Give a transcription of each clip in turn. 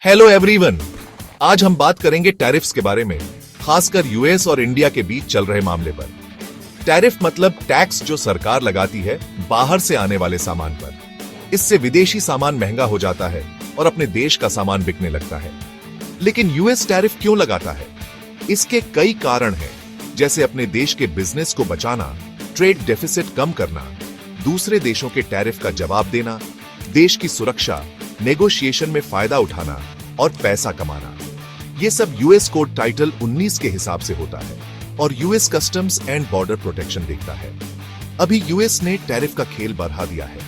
Hello everyone, आज हम बात करेंगे टैरिफ्स के बारे में, खासकर यूएस और इंडिया के बीच चल रहे मामले पर। टैरिफ मतलब टैक्स जो सरकार लगाती है बाहर से आने वाले सामान पर। इससे विदेशी सामान महंगा हो जाता है और अपने देश का सामान बिकने लगता है। लेकिन यूएस टैरिफ क्यों लगाता है? इसके कई कारण हैं, जैसे अपने देश के बिजनेस को बचाना, ट्रेड डेफिसिट कम करना, दूसरे देशों के टैरिफ का जवाब देना, देश की सुरक्षा, नेगोशिएशन में फायदा उठाना और पैसा कमाना। यह सब यूएस कोड टाइटल 19 के हिसाब से होता है और US customs and border protection देखता है। अभी यूएस ने टैरिफ का खेल बढ़ा दिया है।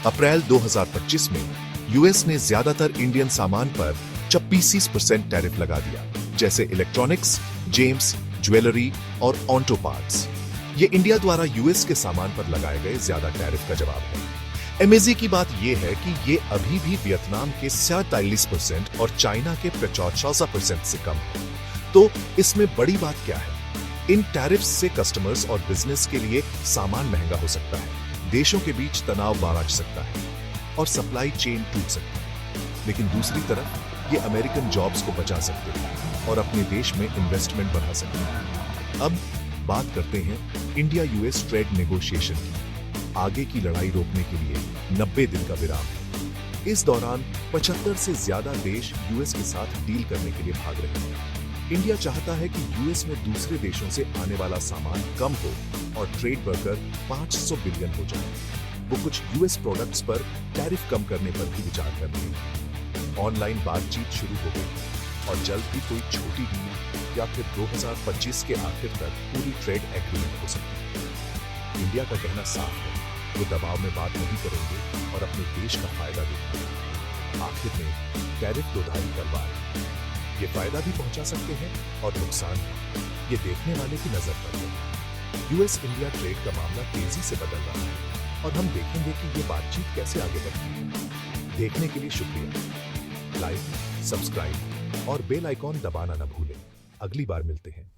अप्रैल 2025 में यूएस ने ज्यादातर इंडियन सामान पर 26% टैरिफ लगा दिया, जैसे इलेक्ट्रॉनिक्स, जेम्स, ज्वेलरी और ऑटो पार्ट्स। ये इंडिया द्वारा यूएस के सामान पर लगाए गए ज्यादा टैरिफ का जवाब है। अमेजिंग की बात यह है कि ये अभी भी वियतनाम के 47% और चाइना के 55% से कम है। तो इसमें बड़ी बात क्या है? इन टैरिफ्स से कस्टमर्स और बिजनेस के लिए सामान महंगा हो सकता है, देशों के बीच तनाव बढ़ सकता है और सप्लाई चेन टूट सकती है। लेकिन दूसरी तरफ ये अमेरिकन जॉब्स को बचा सकते हैं और अपने देश में इन्वेस्टमेंट बढ़ा सकते हैं। अब बात करते हैं इंडिया यूएस ट्रेड नेगोशिएशन की। आगे की लड़ाई रोकने के लिए 90 दिन का विराम है। इस दौरान 75 से ज्यादा देश यूएस के साथ डील करने के लिए भाग रहे हैं। इंडिया चाहता है कि यूएस में दूसरे देशों से आने वाला सामान कम हो और ट्रेड बढ़कर 500 बिलियन हो जाए। वो कुछ यूएस प्रोडक्ट्स पर टैरिफ कम करने पर भी विचार कर रहे हैं। ऑनलाइन बातचीत शुरू हो गई और जल्द ही कोई छोटी डील या फिर 2025 के आखिर तक पूरी ट्रेड एग्रीमेंट हो सकती है। इंडिया का कहना साफ है, वो दबाव में बात नहीं करेंगे और अपने देश का फायदा देखेंगे। आखिर में टैरिफ दोधारी तलवार है। ये फायदा भी पहुंचा सकते हैं और नुकसान ये देखने वाले की नजर पर है। यूएस इंडिया ट्रेड का मामला तेजी से बदल रहा है और हम देखेंगे कि ये बातचीत कैसे आगे बढ़ती है। देखने के लिए शुक्रिया। लाइक, सब्सक्राइब और बेल आइकॉन दबाना न भूलें। अगली बार मिलते हैं।